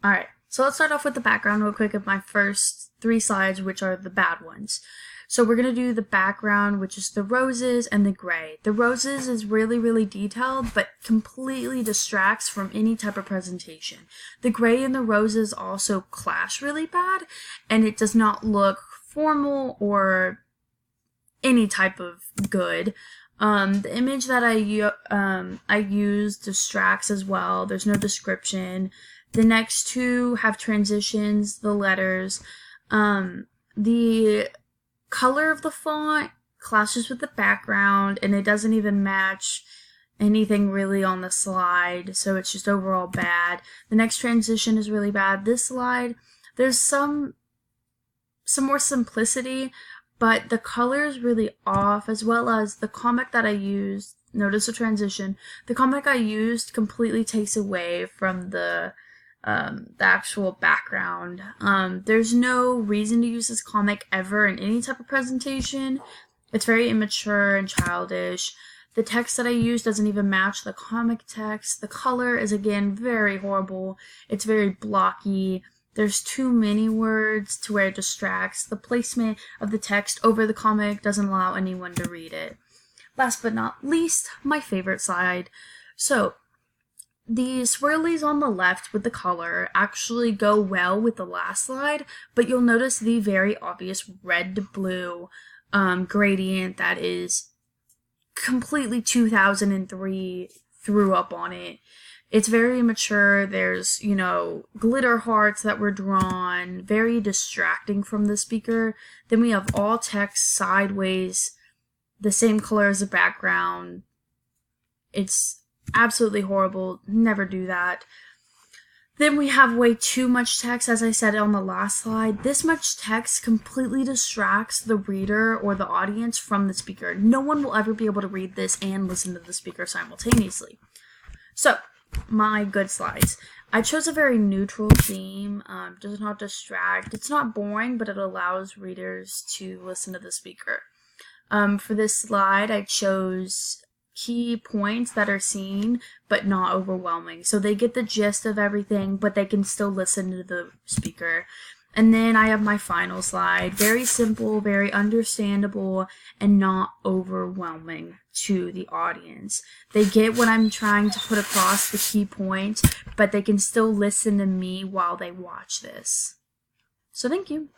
Alright, so let's start off with the background real quick of my first 3 slides, which are the bad ones. So we're going to do the background, which is the roses and the gray. The roses is really, really detailed, but completely distracts from any type of presentation. The gray and the roses also clash really bad, and it does not look formal or any type of good. The image that I use distracts as well. There's no description. The next two have transitions, the letters. The color of the font clashes with the background, and it doesn't even match anything really on the slide, so it's just overall bad. The next transition is really bad. This slide, there's some more simplicity, but the color is really off, as well as the comic that I used. Notice the transition. The comic I used completely takes away from the actual background. There's no reason to use this comic ever in any type of presentation. It's very immature and childish. The text that I use doesn't even match the comic text. The color is, again, very horrible. It's very blocky. There's too many words to where it distracts. The placement of the text over the comic doesn't allow anyone to read it. Last but not least, my favorite slide. So, the swirlies on the left with the color actually go well with the last slide, but you'll notice the very obvious red to blue gradient that is completely 2003 threw up on it. It's very immature. There's, glitter hearts that were drawn, very distracting from the speaker. Then we have all text sideways, the same color as the background. It's absolutely horrible. Never do that. Then we have way too much text, as I said on the last slide. This much text completely distracts the reader or the audience from the speaker. No one will ever be able to read this and listen to the speaker simultaneously. So, my good slides. I chose a very neutral theme, does not distract. It's not boring, but it allows readers to listen to the speaker. For this slide, I chose key points that are seen, but not overwhelming. So they get the gist of everything, but they can still listen to the speaker. And then I have my final slide. Very simple, very understandable, and not overwhelming to the audience. They get what I'm trying to put across, the key points, but they can still listen to me while they watch this. So thank you.